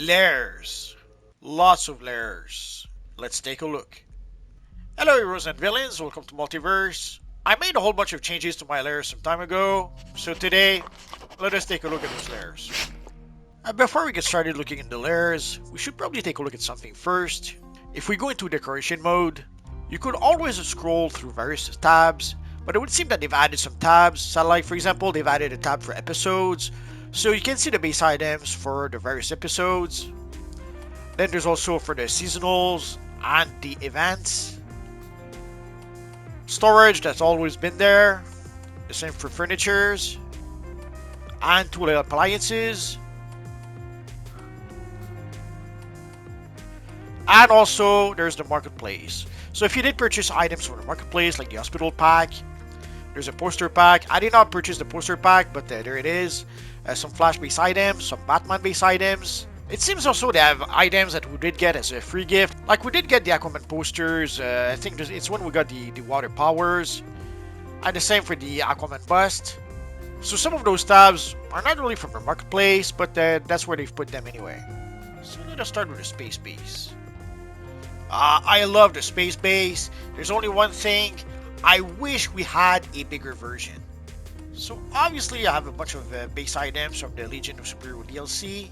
Lairs. Lots of lairs. Let's take a look. Hello heroes and villains, welcome to Multiverse. I made a whole bunch of changes to my lairs some time ago, so today, let us take a look at those lairs. Before we get started looking in the lairs, we should probably take a look at something first. If we go into decoration mode, you could always scroll through various tabs, but it would seem that they've added some tabs. So like for example, they've added a tab for episodes, so you can see the base items for the various episodes. Then there's also for the seasonals and the events. Storage, that's always been there. The same for furnitures and tool appliances. And also there's the marketplace. So if you did purchase items from the marketplace like the hospital pack, there's a poster pack. I did not purchase the poster pack, but there it is. Some Flash based items, some Batman based items. It seems also they have items that we did get as a free gift. Like we did get the Aquaman posters. I think it's when we got the water powers. And the same for the Aquaman bust. So some of those tabs are not really from the marketplace, but that's where they've put them anyway. So let us start with the space base. I love the space base. There's only one thing. I wish we had a bigger version. So obviously I have a bunch of base items from the Legion of Superhero DLC.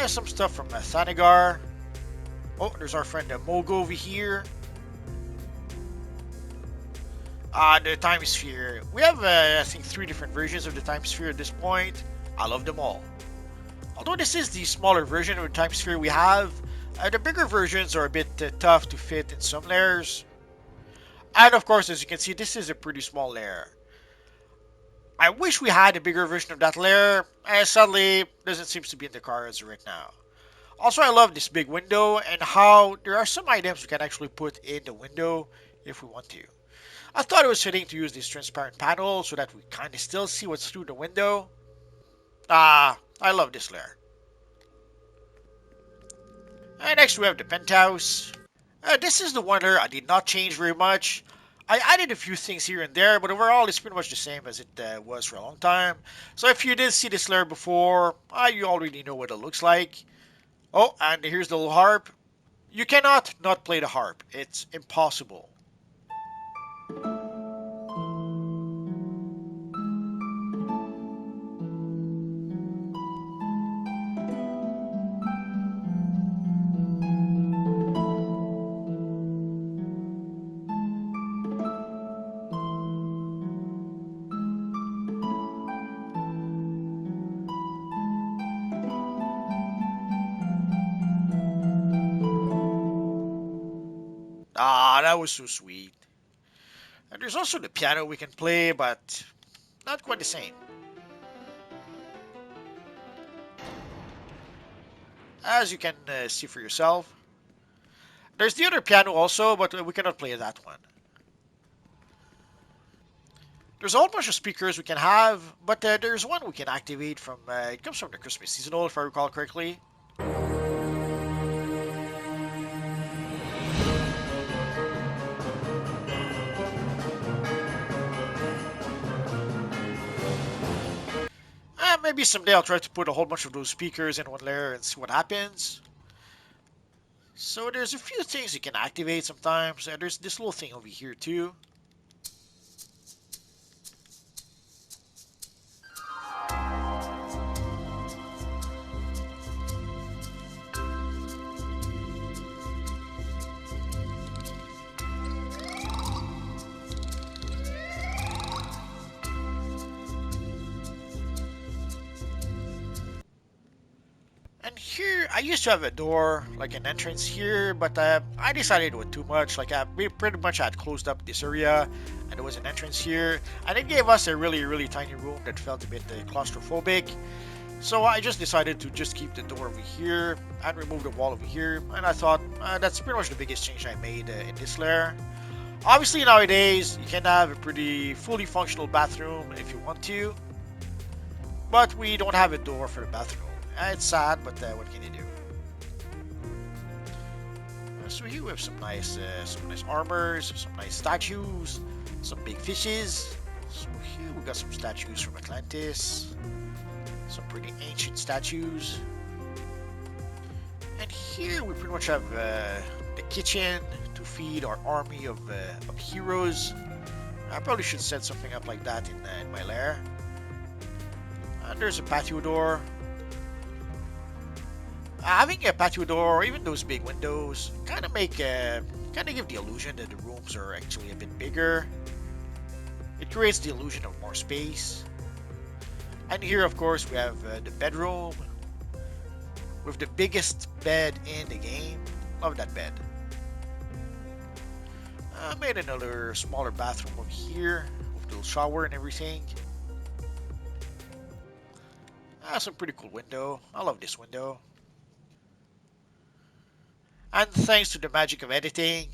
Some stuff from Thanagar. Oh, there's our friend Mogo over here. The Time Sphere. We have, I think, 3 different versions of the Time Sphere at this point. I love them all. Although this is the smaller version of the Time Sphere we have, the bigger versions are a bit tough to fit in some lairs. And of course, as you can see, this is a pretty small lair. I wish we had a bigger version of that lair, and sadly, doesn't seem to be in the cards right now. Also, I love this big window and how there are some items we can actually put in the window if we want to. I thought it was fitting to use this transparent panel so that we kind of still see what's through the window. I love this lair. And next we have the Penthouse. This is the one lair I did not change very much. I added a few things here and there, but overall it's pretty much the same as it was for a long time. So if you did see this lair before, you already know what it looks like. Oh, and here's the little harp. You cannot not play the harp. It's impossible. That was so sweet. And there's also the piano we can play, but not quite the same. As you can see for yourself. There's the other piano also, but we cannot play that one. There's a whole bunch of speakers we can have, but there's one we can activate from, it comes from the Christmas seasonal if I recall correctly. Maybe someday I'll try to put a whole bunch of those speakers in one layer and see what happens. So there's a few things you can activate sometimes. There's this little thing over here too. Here, I used to have a door, like an entrance here, but I decided it was too much. Like, we pretty much had closed up this area, and there was an entrance here, and it gave us a really tiny room that felt a bit claustrophobic. So I just decided to just keep the door over here and remove the wall over here, and I thought that's pretty much the biggest change I made in this lair. Obviously, nowadays, you can have a pretty fully functional bathroom if you want to, but we don't have a door for the bathroom. It's sad, but what can you do? So here we have some nice armors, some nice statues, some big fishes. So here we got some statues from Atlantis, some pretty ancient statues. And here we pretty much have the kitchen to feed our army of heroes. I probably should set something up like that in my lair. And there's a patio door. Having a patio door, or even those big windows, kind of give the illusion that the rooms are actually a bit bigger. It creates the illusion of more space. And here, of course, we have the bedroom with the biggest bed in the game. Love that bed. I made another smaller bathroom over here with a little shower and everything. Some pretty cool window. I love this window. And thanks to the magic of editing,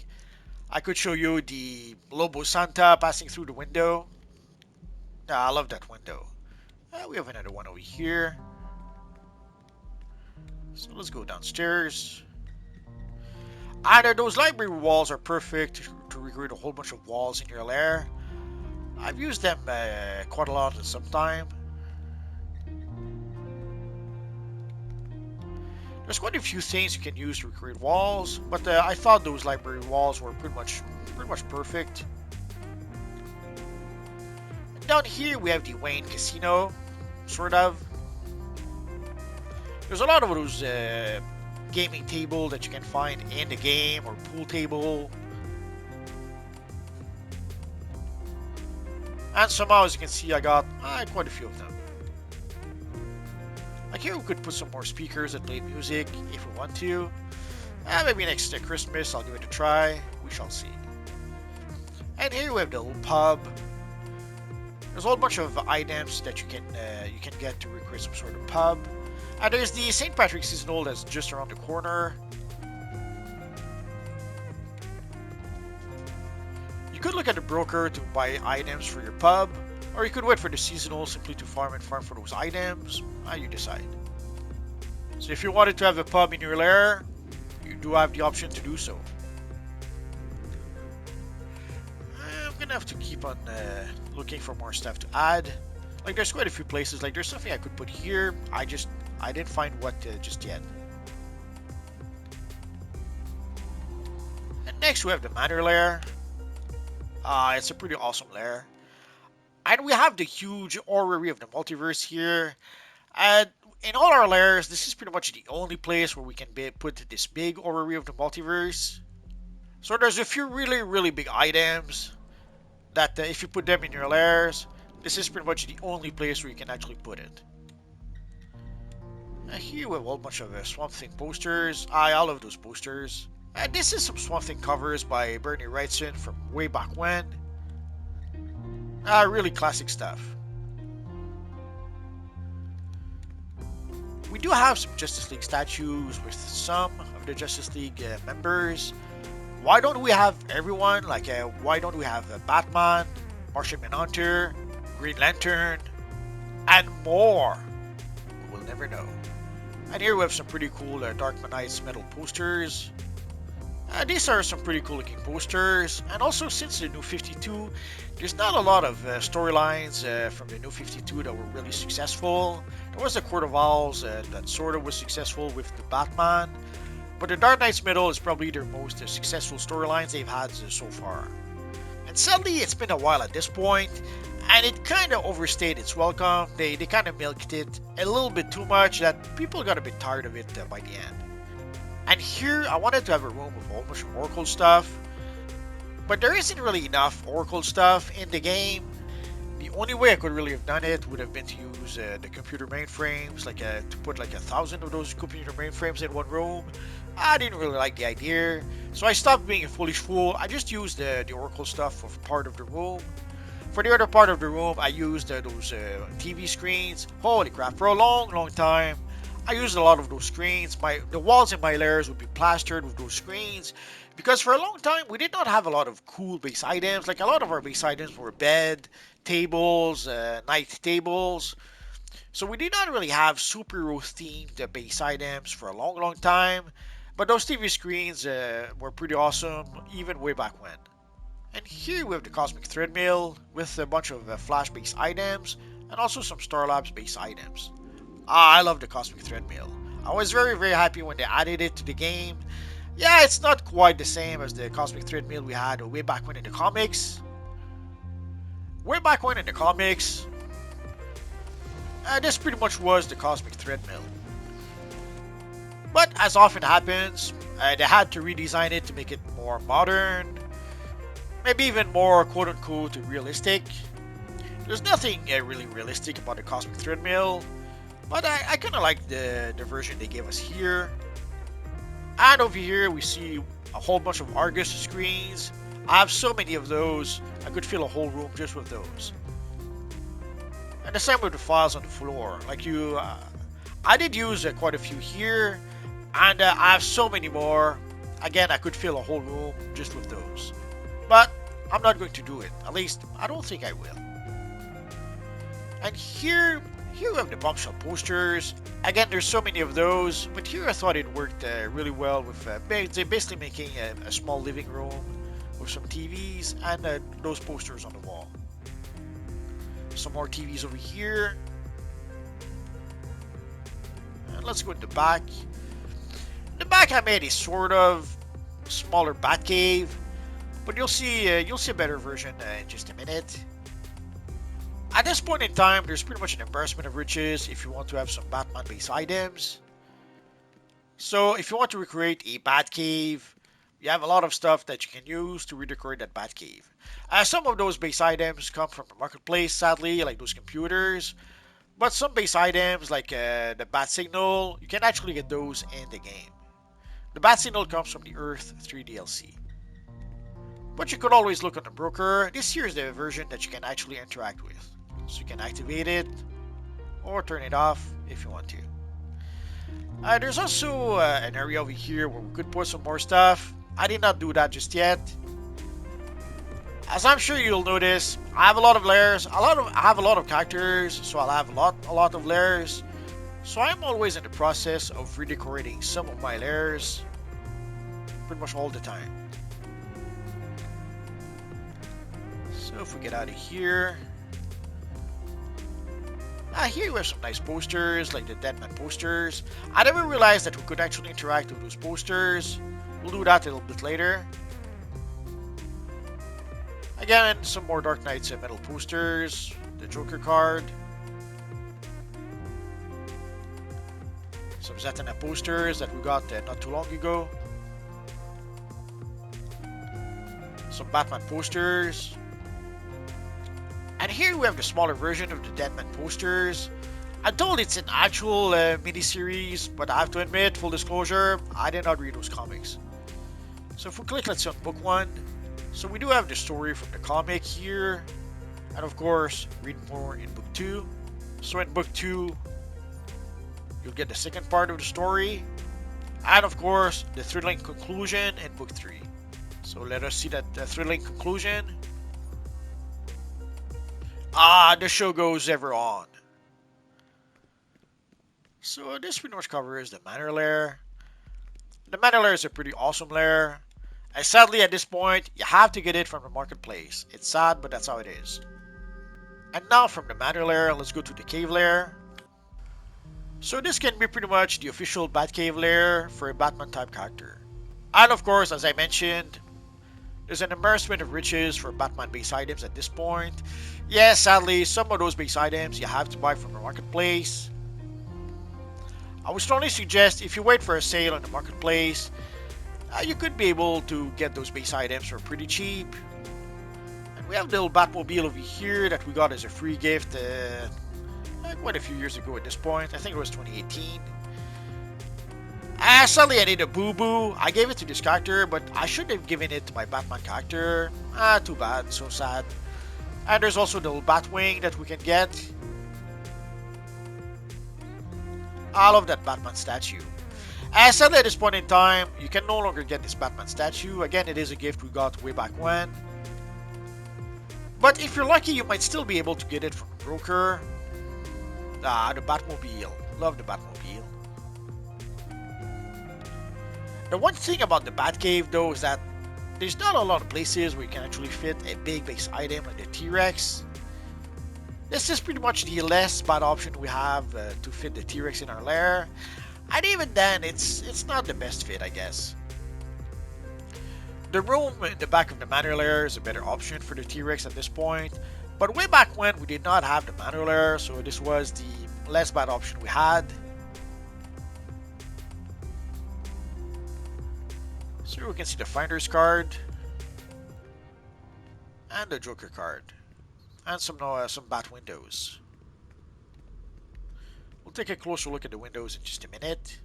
I could show you the Lobo Santa passing through the window. I love that window. We have another one over here. So let's go downstairs. Either those library walls are perfect to recreate a whole bunch of walls in your lair. I've used them quite a lot at some time. There's quite a few things you can use to recreate walls, but I thought those library walls were pretty much perfect. And down here we have the Wayne Casino, sort of. There's a lot of those gaming table that you can find in the game, or pool table. And somehow, as you can see, I got quite a few of them. Like here we could put some more speakers that play music if we want to. Maybe next Christmas I'll give it a try. We shall see. And here we have the little pub. There's a whole bunch of items that you can get to recreate some sort of pub. And there's the St. Patrick's seasonal that's just around the corner. You could look at the broker to buy items for your pub, or you could wait for the seasonal simply to farm for those items. You decide. So if you wanted to have a pub in your lair, you do have the option to do so. I'm gonna have to keep on looking for more stuff to add. Like there's quite a few places. Like there's something I could put here. I didn't find what just yet. And next we have the Manor lair. It's a pretty awesome lair. And we have the huge orrery of the multiverse here. And in all our lairs, this is pretty much the only place where we can put this big orrery of the multiverse. So there's a few really big items that if you put them in your lairs, this is pretty much the only place where you can actually put it. Here we have a whole bunch of Swamp Thing posters. I love those posters. And this is some Swamp Thing covers by Bernie Wrightson from way back when. Really classic stuff. We do have some Justice League statues with some of the Justice League members. Why don't we have everyone? Like, why don't we have Batman, Martian Manhunter, Green Lantern, and more? We'll never know. And here we have some pretty cool Dark Knights metal posters. These are some pretty cool looking posters. And also, since the New 52, there's not a lot of storylines from the New 52 that were really successful. There was the Court of Owls that sort of was successful with the Batman. But the Dark Knights Metal is probably their most successful storylines they've had so far. And sadly, it's been a while at this point, and it kind of overstayed its welcome. They kind of milked it a little bit too much that people got a bit tired of it by the end. And here, I wanted to have a room with a whole bunch of Oracle stuff, but there isn't really enough Oracle stuff in the game. The only way I could really have done it would have been to use the computer mainframes, like to put like 1,000 of those computer mainframes in one room. I didn't really like the idea, so I stopped being a foolish fool. I just used the Oracle stuff for part of the room. For the other part of the room, I used those TV screens. Holy crap, for a long time, I used a lot of those screens. The walls in my lairs would be plastered with those screens, because for a long time, we did not have a lot of cool base items. Like, a lot of our base items were bed, tables, night tables. So we did not really have superhero themed base items for a long time. But those TV screens were pretty awesome, even way back when. And here we have the Cosmic Threadmill with a bunch of Flash base items and also some Star Labs base items. I love the Cosmic Threadmill. I was very happy when they added it to the game. Yeah, it's not quite the same as the Cosmic Treadmill we had way back when in the comics. Way back when in the comics, this pretty much was the Cosmic Treadmill. But as often happens, they had to redesign it to make it more modern, maybe even more quote-unquote realistic. There's nothing really realistic about the Cosmic Treadmill, but I kind of like the version they gave us here. And over here we see a whole bunch of Argus screens. I have so many of those, I could fill a whole room just with those. And the same with the files on the floor. Like I did use quite a few here, and I have so many more. Again, I could fill a whole room just with those. But I'm not going to do it. At least, I don't think I will. And here we have the bombshell posters. Again, there's so many of those, but here I thought it worked really well with basically making a small living room with some TVs and those posters on the wall. Some more TVs over here. And let's go in the back. In the back I made a sort of smaller Batcave, but you'll see a better version in just a minute. At this point in time, there's pretty much an embarrassment of riches if you want to have some Batman base items. So if you want to recreate a Batcave, you have a lot of stuff that you can use to redecorate that Batcave. Some of those base items come from the marketplace, sadly, like those computers. But some base items, like the Bat Signal, you can actually get those in the game. The Bat Signal comes from the Earth 3 DLC. But you could always look on the broker. This here is the version that you can actually interact with. So you can activate it or turn it off if you want to. There's also an area over here where we could put some more stuff. I did not do that just yet. As I'm sure you'll notice, I have a lot of lairs. I have a lot of characters, so I'll have a lot of lairs. So I'm always in the process of redecorating some of my lairs, pretty much all the time. So if we get out of here. Here we have some nice posters, like the Deadman posters. I never realized that we could actually interact with those posters. We'll do that a little bit later. Again, some more Dark Knight's metal posters, the Joker card. Some Zatanna posters that we got not too long ago. Some Batman posters. And here we have the smaller version of the Deadman posters. I'm told it's an actual mini-series, but I have to admit, full disclosure, I did not read those comics. So if we click, let's see on book 1. So we do have the story from the comic here. And of course, read more in book 2. So in book 2, you'll get the second part of the story. And of course, the thrilling conclusion in book 3. So let us see that thrilling conclusion. The show goes ever on. So this pretty much covers the Manor lair. The Manor lair is a pretty awesome lair. And sadly at this point, you have to get it from the marketplace. It's sad, but that's how it is. And now from the Manor lair, let's go to the Cave lair. So this can be pretty much the official Batcave lair for a Batman type character. And of course, as I mentioned, there's an embarrassment of riches for Batman base items at this point. Yes, sadly, some of those base items you have to buy from the marketplace. I would strongly suggest if you wait for a sale on the marketplace, you could be able to get those base items for pretty cheap. And we have the little Batmobile over here that we got as a free gift quite a few years ago at this point. I think it was 2018. Sadly, I need a boo-boo. I gave it to this character, but I should have given it to my Batman character. Too bad. So sad. And there's also the little Batwing that we can get. I love that Batman statue. Sadly, at this point in time, you can no longer get this Batman statue. Again, it is a gift we got way back when. But if you're lucky, you might still be able to get it from a broker. The Batmobile. Love the Batmobile. The one thing about the Batcave though is that there's not a lot of places where you can actually fit a big base item like the T-Rex. This is pretty much the less bad option we have to fit the T-Rex in our lair. And even then, it's not the best fit, I guess. The room in the back of the Manor lair is a better option for the T-Rex at this point, but way back when we did not have the Manor lair, so this was the less bad option we had. So here we can see the Finder's card, and the Joker card, and some bat windows. We'll take a closer look at the windows in just a minute.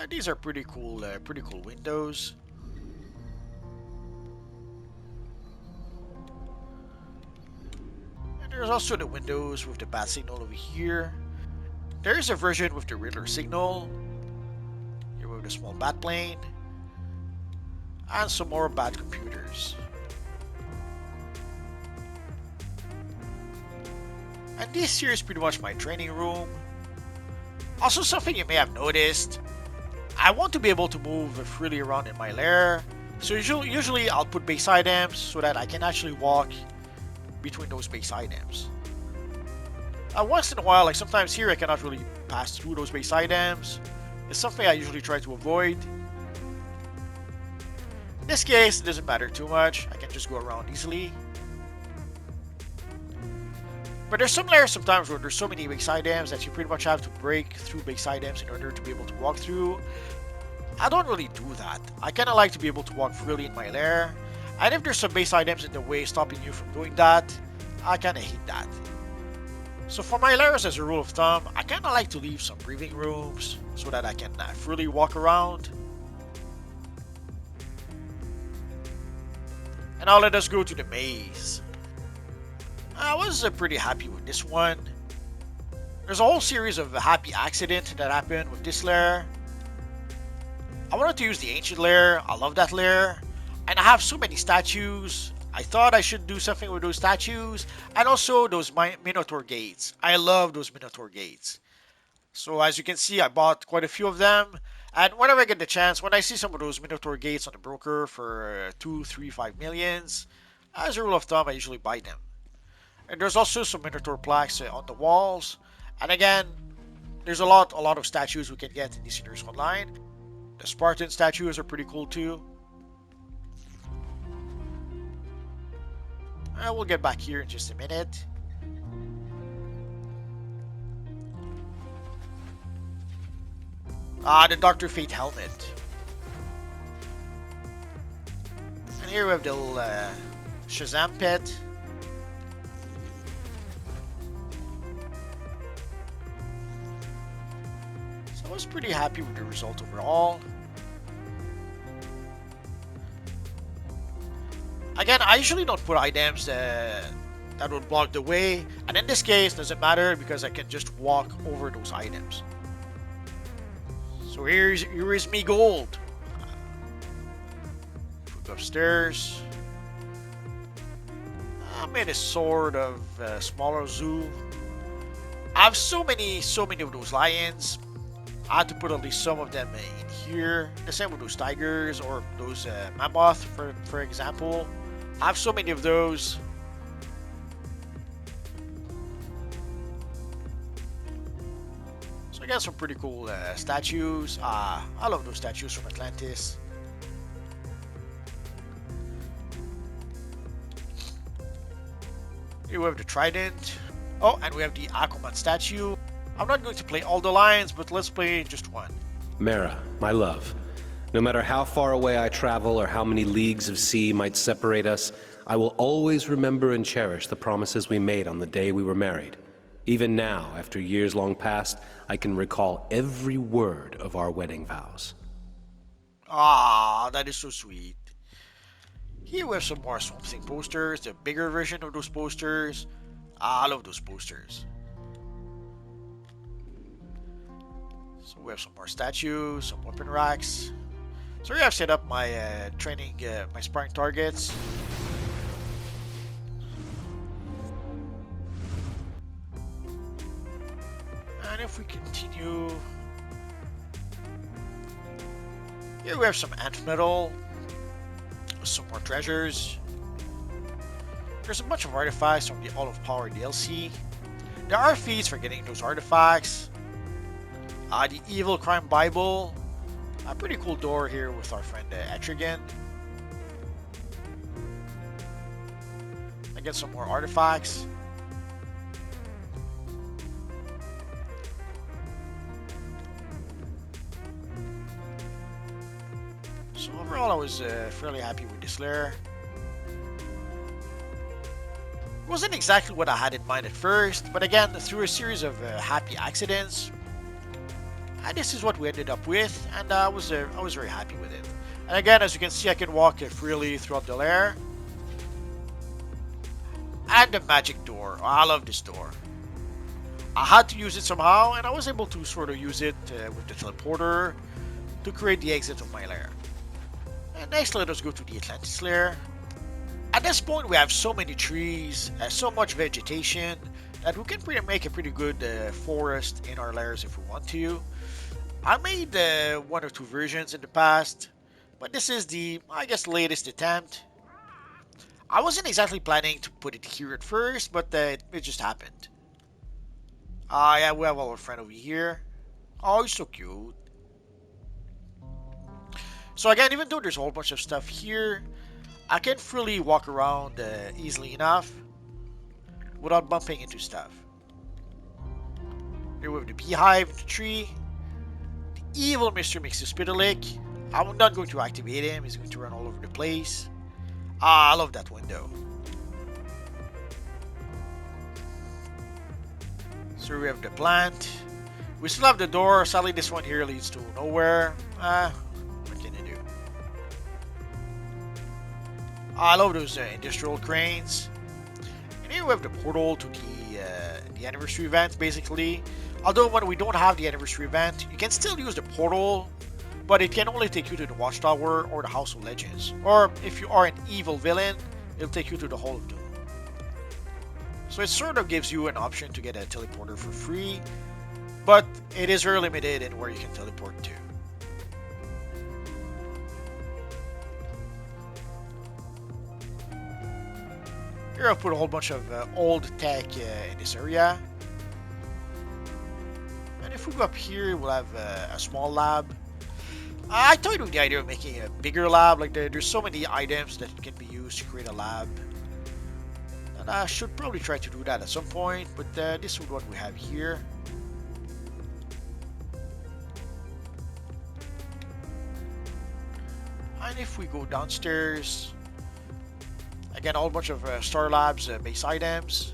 These are pretty cool windows. And there's also the windows with the bat signal over here. There is a version with the Riddler signal. Here we have the small bat plane. And some more bat computers. And this here is pretty much my training room. Also, something you may have noticed, I want to be able to move freely around in my lair. So usually I'll put base items so that I can actually walk between those base items. Once in a while, like sometimes here I cannot really pass through those base items. It's something I usually try to avoid. In this case, it doesn't matter too much. I can just go around easily. But there's some layers sometimes where there's so many base items that you pretty much have to break through base items in order to be able to walk through. I don't really do that. I kind of like to be able to walk freely in my lair. And if there's some base items in the way stopping you from doing that, I kind of hate that. So for my lairs, as a rule of thumb, I kind of like to leave some breathing rooms so that I can freely walk around. And now let us go to the maze. I was pretty happy with this one. There's a whole series of happy accidents that happened with this lair. I wanted to use the ancient lair. I love that lair. And I have so many statues. I thought I should do something with those statues. And also those Minotaur gates. I love those Minotaur gates. So as you can see, I bought quite a few of them. And whenever I get the chance, when I see some of those Minotaur gates on the broker for 2, 3, 5 millions, as a rule of thumb, I usually buy them. And there's also some Minotaur plaques on the walls. And again, there's a lot of statues we can get in DC Lairs Online. The Spartan statues are pretty cool too. And we'll get back here in just a minute. The Dr. Fate helmet. And here we have the little Shazam pet. I was pretty happy with the result overall. Again, I usually don't put items that would block the way, and in this case, it doesn't matter because I can just walk over those items. So here is me gold. Go upstairs. I made a sort of smaller zoo. I have so many of those lions. I had to put at least some of them in here. The same with those tigers or those mammoth, for example. I have so many of those. So I got some pretty cool statues. I love those statues from Atlantis. Here we have the trident. Oh, and we have the Aquaman statue. I'm not going to play all the lions, but let's play just one. Mara, my love. No matter how far away I travel or how many leagues of sea might separate us, I will always remember and cherish the promises we made on the day we were married. Even now, after years long past, I can recall every word of our wedding vows. Ah, that is so sweet. Here we have some more Swamp Thing posters, the bigger version of those posters. I love those posters. So we have some more statues, some weapon racks. So here I've set up my training, my sparring targets. And if we continue, here we have some ant metal, some more treasures. There's a bunch of artifacts from the All of Power DLC. There are fees for getting those artifacts. The Evil Crime Bible. A pretty cool door here with our friend Etrigan. I get some more artifacts. So overall I was fairly happy with this lair. It wasn't exactly what I had in mind at first, but again, through a series of happy accidents, this is what we ended up with, and I was very happy with it. And again, as you can see, I can walk freely throughout the lair. And the magic door. Oh, I love this door. I had to use it somehow, and I was able to sort of use it with the teleporter to create the exit of my lair. And next, let us go to the Atlantis lair. At this point, we have so many trees, so much vegetation, that we can make a pretty good forest in our lairs if we want to. I made one or two versions in the past, but this is the, I guess, latest attempt. I wasn't exactly planning to put it here at first, but it just happened. Yeah, we have our friend over here. Oh, he's so cute. So again, even though there's a whole bunch of stuff here, I can freely walk around easily enough without bumping into stuff. Here we have the beehive, the tree, the evil Mr. Mixospitalik. I'm not going to activate him, he's going to run all over the place. I love that window. So we have the plant. We still have the door. Sadly, this one here leads to nowhere. What can you do? I love those industrial cranes. And here we have the portal to the anniversary event, basically. Although when we don't have the anniversary event, you can still use the portal, but it can only take you to the Watchtower or the House of Legends. Or if you are an evil villain, it'll take you to the Hall of Doom. So it sort of gives you an option to get a teleporter for free, but it is very limited in where you can teleport to. Here I've put a whole bunch of old tech in this area. And if we go up here, we'll have a small lab. I toyed with the idea of making a bigger lab. Like there's so many items that can be used to create a lab. And I should probably try to do that at some point, but this is what we have here. And if we go downstairs, again, a whole bunch of Star Labs base items.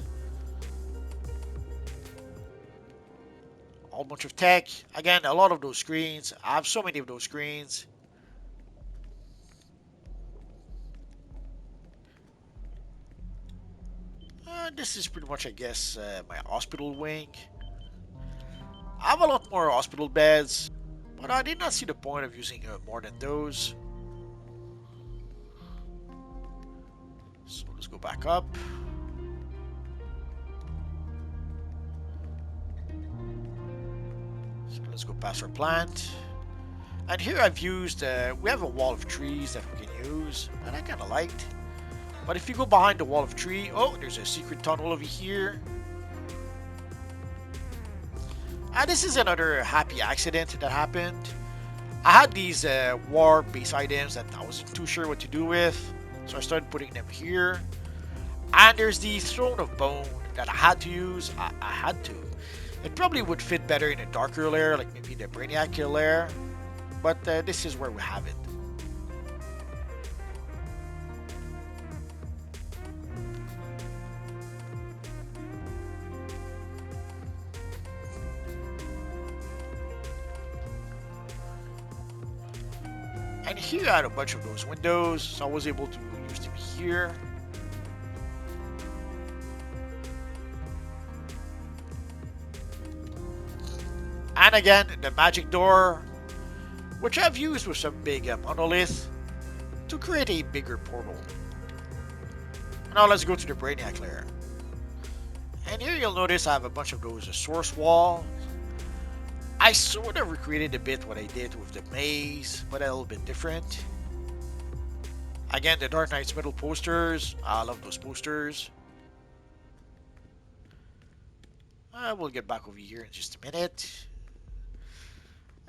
A whole bunch of tech. Again, a lot of those screens. I have so many of those screens. This is pretty much, I guess, my hospital wing. I have a lot more hospital beds, but I did not see the point of using more than those. So let's go back up. So let's go past our plant. And here I've used, we have a wall of trees that we can use, and I kind of liked. But if you go behind the wall of tree, oh, there's a secret tunnel over here. And this is another happy accident that happened. I had these war base items that I wasn't too sure what to do with, so I started putting them here. And there's the Throne of Bone that I had to use. I had to. It probably would fit better in a darker lair, like maybe the Brainiac lair. But this is where we have it. And here I had a bunch of those windows, so I was able to use them here. And again, the magic door, which I've used with some big monolith to create a bigger portal. Now let's go to the Brainiac lair. And here you'll notice I have a bunch of those source walls. I sort of recreated a bit what I did with the maze, but a little bit different. Again, the Dark Knight's middle posters. I love those posters. We'll get back over here in just a minute.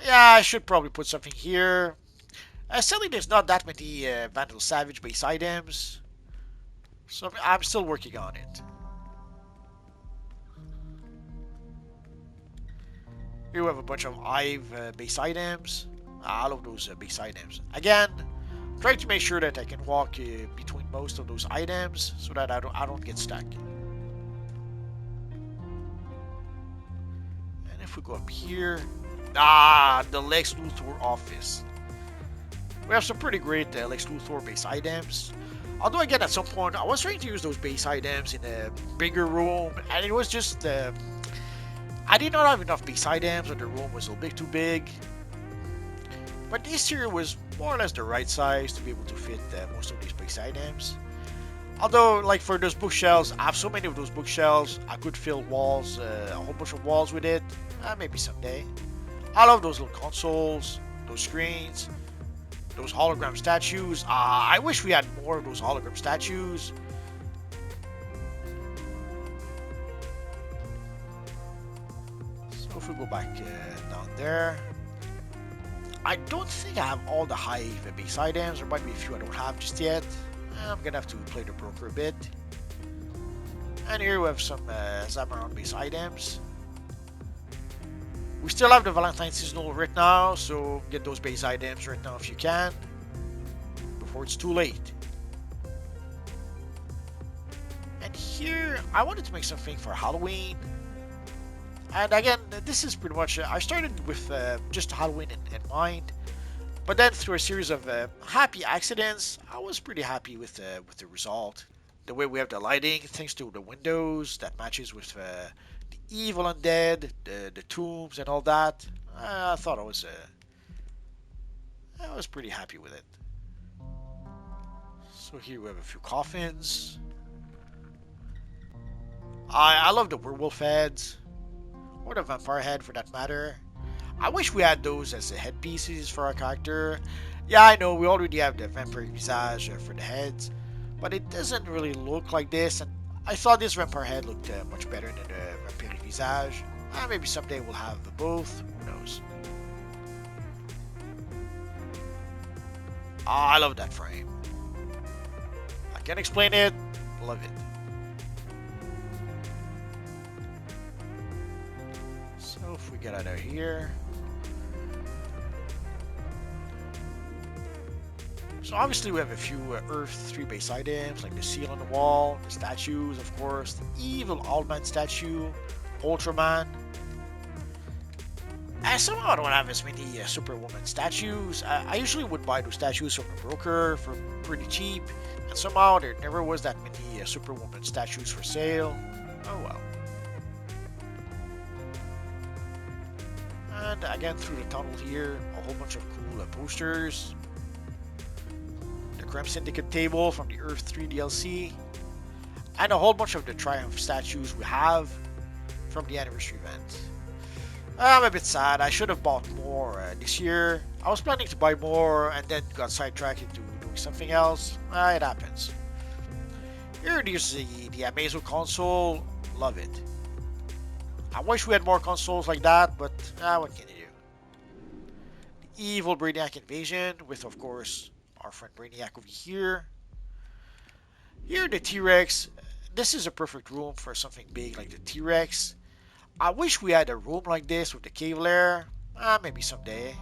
Yeah, I should probably put something here. Sadly, there's not that many Vandal Savage base items, so I'm still working on it. Here we have a bunch of Ive base items. I love those base items. Again, trying to make sure that I can walk between most of those items so that I don't get stuck. And if we go up here, the Lex Luthor office. We have some pretty great Lex Luthor base items. Although again, at some point, I was trying to use those base items in a bigger room, and it was just I did not have enough base items, or the room was a little bit too big. But this here was more or less the right size to be able to fit most of these base items. Although, like for those bookshelves, I have so many of those bookshelves, I could fill walls, a whole bunch of walls with it. Maybe someday. I love those little consoles, those screens, those hologram statues. I wish we had more of those hologram statues. So if we go back down there, I don't think I have all the Hive base items. There might be a few I don't have just yet. I'm gonna have to play the broker a bit. And here we have some Zamoran base items. We still have the Valentine seasonal right now, so get those base items right now if you can, before it's too late. And here, I wanted to make something for Halloween. And again, this is pretty much, I started with just Halloween in mind. But then through a series of happy accidents, I was pretty happy with the result. The way we have the lighting, thanks to the windows, that matches with the evil undead, the tombs and all that. I thought I was pretty happy with it. So here we have a few coffins. I love the werewolf heads, or the vampire head for that matter. I wish we had those as the headpieces for our character. Yeah, I know we already have the vampire visage for the heads, but it doesn't really look like this. And I thought this vampire head looked much better than the vampire visage. Maybe someday we'll have both. Who knows? I love that frame. I can't explain it. Love it. So if we get out of here. So obviously we have a few Earth 3 base items, like the seal on the wall, the statues, of course, the evil Allman statue, Ultraman. I somehow don't have as many Superwoman statues. I usually would buy those statues from the broker for pretty cheap, and somehow there never was that many Superwoman statues for sale. Oh well. And again, through the tunnel here, a whole bunch of cool posters. Crime Syndicate table from the Earth 3 DLC, and a whole bunch of the Triumph statues we have from the anniversary event. I'm a bit sad. I should have bought more this year. I was planning to buy more and then got sidetracked into doing something else. It happens. Here is the Amazo console. Love it. I wish we had more consoles like that, but what can you do? The evil Brainiac invasion with, of course, our friend Brainiac over here. Here the T-Rex. This is a perfect room for something big like the T-Rex. I wish we had a room like this with the cave lair. Maybe someday.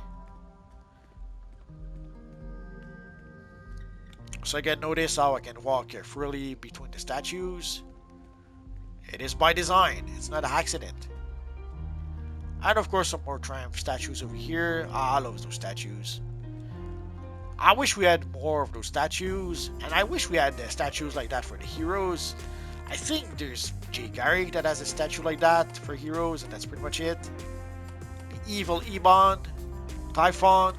So again, notice how I can walk freely between the statues. It is by design. It's not an accident. And of course some more Triumph statues over here. I love those statues. I wish we had more of those statues, and I wish we had statues like that for the heroes. I think there's Jay Garrick that has a statue like that for heroes, and that's pretty much it. The evil Ebon, Typhon,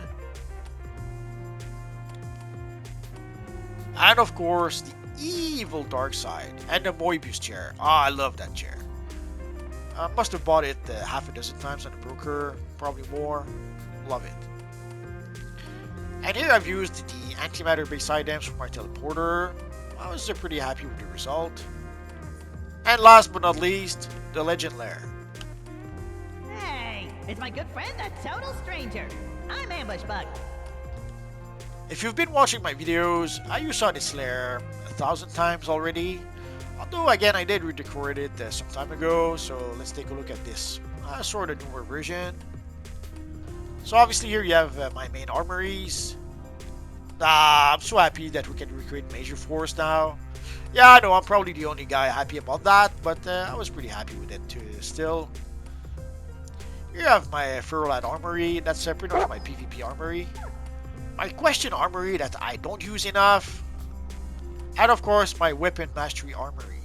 and of course the evil Darkseid, and the Moebius chair. I love that chair. I must have bought it half a dozen times on the broker, probably more. Love it. And here I've used the antimatter based items for my teleporter. I was pretty happy with the result. And last but not least, the legend lair. Hey, it's my good friend, a total stranger. I'm Ambush Bug. If you've been watching my videos, you saw this lair 1,000 times already. Although again, I did redecorate it some time ago, so let's take a look at this sort of newer version. So obviously here you have my main armories. I'm so happy that we can recreate Major Force now. Yeah, I know I'm probably the only guy happy about that, but I was pretty happy with it too still. Here you have my Ferrolad armory, that's pretty much my PvP armory. My question armory that I don't use enough. And of course my weapon mastery armory.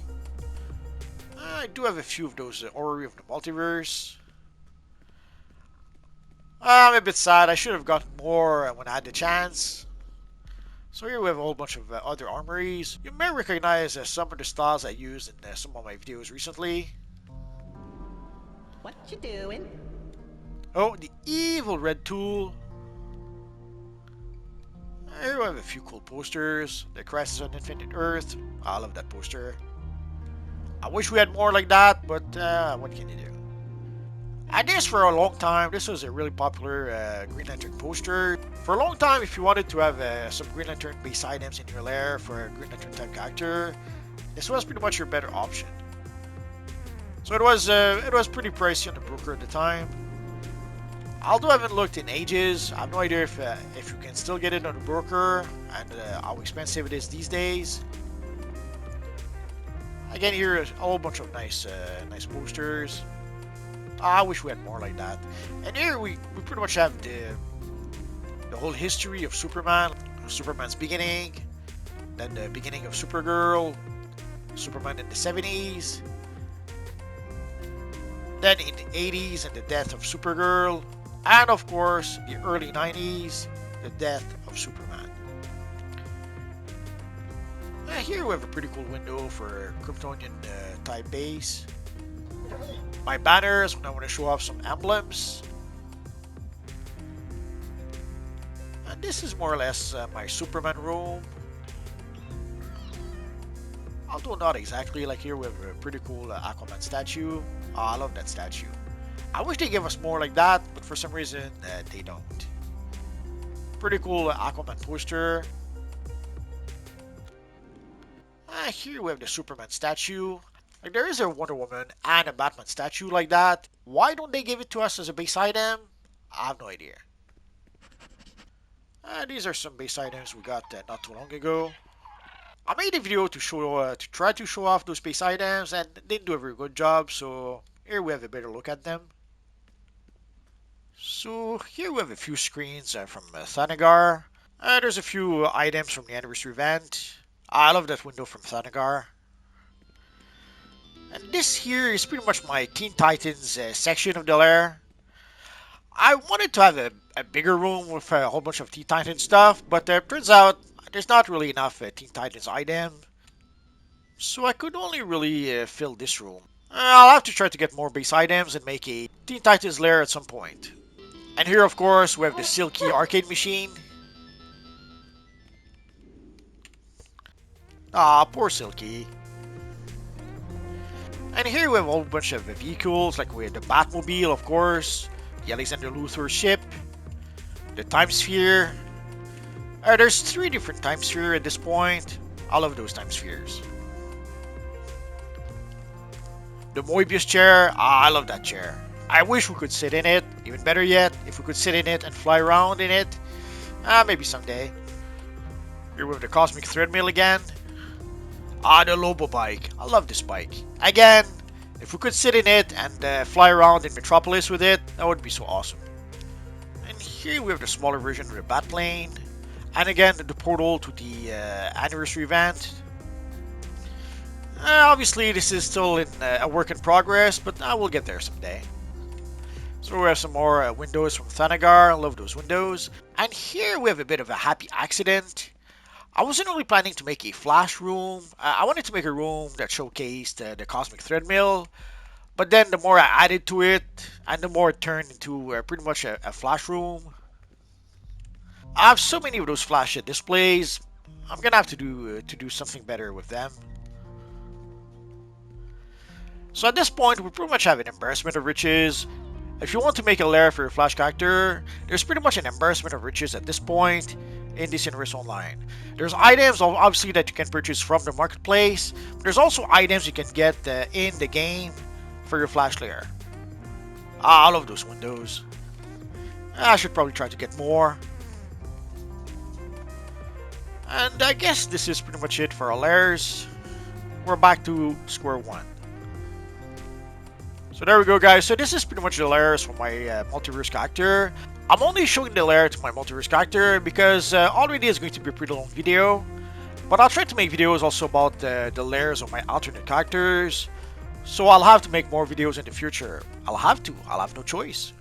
I do have a few of those Orrery of the Multiverse. I'm a bit sad, I should have gotten more when I had the chance. So here we have a whole bunch of other armories. You may recognize some of the styles I used in some of my videos recently. What you doing? Oh, the evil red tool. Here we have a few cool posters. The Crisis on Infinite Earth. I love that poster. I wish we had more like that, but what can you do? And this for a long time, this was a really popular Green Lantern poster. For a long time, if you wanted to have some Green Lantern base items in your lair for a Green Lantern type character, this was pretty much your better option. So it was pretty pricey on the broker at the time. Although I haven't looked in ages, I have no idea if you can still get it on the broker and how expensive it is these days. Again, here is a whole bunch of nice posters. I wish we had more like that. And here we pretty much have the whole history of Superman, Superman's beginning, then the beginning of Supergirl, Superman in the 70s, then in the 80s and the death of Supergirl, and of course the early 90s, the death of Superman. Here we have a pretty cool window for Kryptonian type base. My banners when I want to show off some emblems. And this is more or less my Superman room. Although not exactly, like here we have a pretty cool Aquaman statue. Oh, I love that statue. I wish they gave us more like that, but for some reason they don't. Pretty cool Aquaman poster. Here we have the Superman statue. Like there is a Wonder Woman and a Batman statue like that. Why don't they give it to us as a base item? I have no idea. These are some base items we got not too long ago. I made a video to try to show off those base items and didn't do a very good job, so here we have a better look at them. So here we have a few screens from Thanagar. There's a few items from the anniversary event. I love that window from Thanagar. And this here is pretty much my Teen Titans section of the lair. I wanted to have a bigger room with a whole bunch of Teen Titans stuff, but turns out there's not really enough Teen Titans items. So I could only really fill this room. I'll have to try to get more base items and make a Teen Titans lair at some point. And here of course we have the Silky arcade machine. Ah, poor Silky. And here we have a whole bunch of vehicles, like we have the Batmobile, of course, the Alexander Luthor ship, the Time Sphere. There's 3 different Time Sphere at this point. I love those Time Spheres. The Moebius chair, I love that chair. I wish we could sit in it. Even better yet, if we could sit in it and fly around in it. Maybe someday. Here we have the Cosmic Threadmill again. The Lobo bike. I love this bike. Again, if we could sit in it and fly around in Metropolis with it, that would be so awesome. And here we have the smaller version of the Batplane. And again, the portal to the anniversary event. Obviously, this is still in a work in progress, but we'll get there someday. So we have some more windows from Thanagar. I love those windows. And here we have a bit of a happy accident. I wasn't really planning to make a flash room. I wanted to make a room that showcased the Cosmic Threadmill. But then the more I added to it, and the more it turned into pretty much a flash room. I have so many of those flash displays. I'm gonna have to do something better with them. So at this point, we pretty much have an embarrassment of riches. If you want to make a lair for your Flash character, there's pretty much an embarrassment of riches at this point in this universe online. There's items obviously that you can purchase from the marketplace. There's also items you can get in the game for your Flash lair. I love those windows. I should probably try to get more. And I guess this is pretty much it for our lairs. We're back to square one. So there we go, guys. So this is pretty much the lairs for my multiverse character. I'm only showing the lair to my multiverse character because already is going to be a pretty long video. But I'll try to make videos also about the lairs of my alternate characters. So I'll have to make more videos in the future. I'll have no choice.